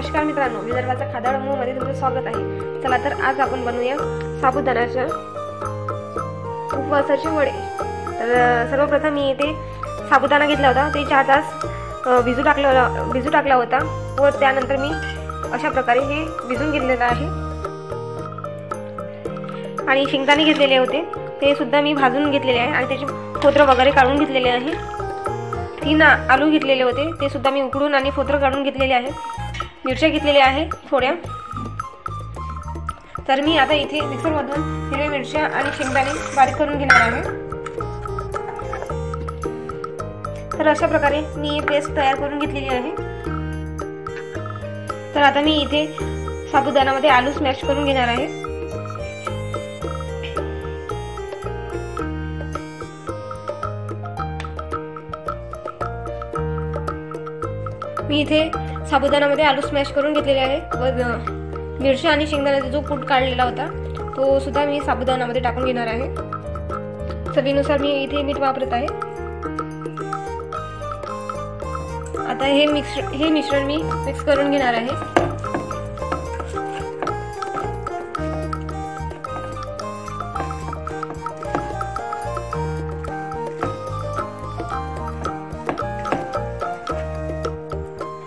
नमस्कार मित्रांनो, विदर्भाचा खादाड मूमध्ये तुमचं स्वागत आहे। चला तर आज आपण बनवूया साबुदाण्याचे उपवासाचे वडे। तर सर्वप्रथम मी इथे साबुदाणा घेतला होता, ते 4 तास भिजू टाकला होता व त्यानंतर मी अशा प्रकारे हे भिजून घेतलेलं आहे। आणि शेंगदाणे घेतलेले होते, ते सुद्धा मी भाजून घेतलेले आहे आणि त्याचे फोत्र वगैरे काढून घेतलेले आहे। 3 आलू घेतलेले होते, ते सुद्धा मी उकडून आणि फोत्र काढून घेतलेले आहे। मिरच्या घेतलेल्या आहे थोड्या। तर मी आता इथे मिक्सरमधून हिरव्या मिरच्या आणि शेंगदाणे बारीक करून घेणार आहे। तर अशा प्रकारे मी पेस्ट तयार करून घेतलेली आहे। तर आता मी इथे साबुदाण्यामध्ये आलू स्मॅश करून घेणार आहे। मी इथे साबुदाण्यामध्ये आलू स्मॅश करून घेतलेले आहे व मिरच्या आणि शेंगदाण्याचा जो कूट काढलेला होता तो सुद्धा मी साबुदाण्यामध्ये टाकून घेणार आहे। चवीनुसार मी इथे मीठ वापरत आहे। आता हे मिश्रण मी मिक्स करून घेणार आहे।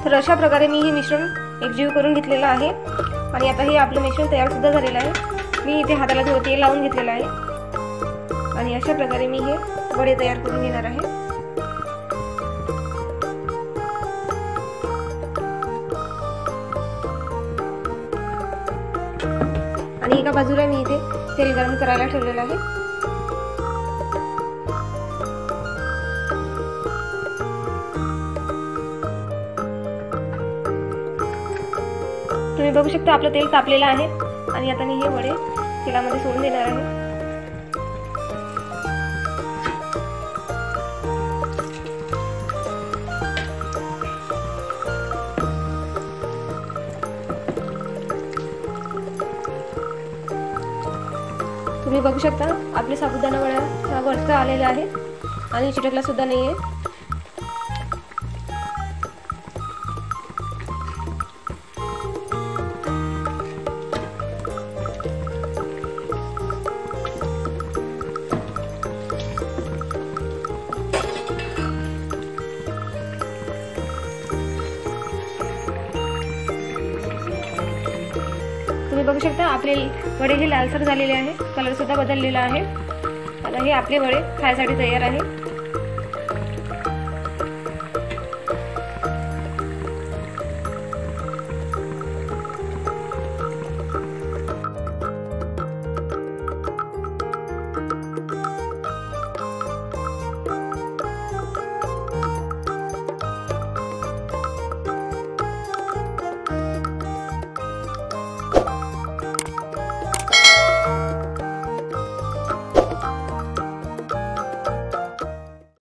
तर अशा प्रकारे मी हे मिश्रण एकजीव करून घेतलेलं आहे आणि आता हे आपलं मिश्रण तयार सुद्धा झालेलं आहे। मी इथे हाताला थोडं तेल लावून घेतलेलं आहे आणि अशा प्रकारे मी हे वडे तयार करून घेणार आहे। आणि एका बाजूला मी इथे तेल गरम करायला ठेवलेलं आहे। तुम्ही बघू शकता आपलं तेल तापलेलं आहे आणि आता मी हे वडे तेलामध्ये सोडून देणार आहे। तुम्ही बघू शकता आपले साबुदाणा वडा वरचा आलेला आहे आणि चिटकला सुद्धा नाहीये। तुम्ही बघू शकता आपले वडे हे लालसर झालेले आहे, कलर सुद्धा बदललेला आहे। आता हे आपले वडे खायसाठी तयार आहे।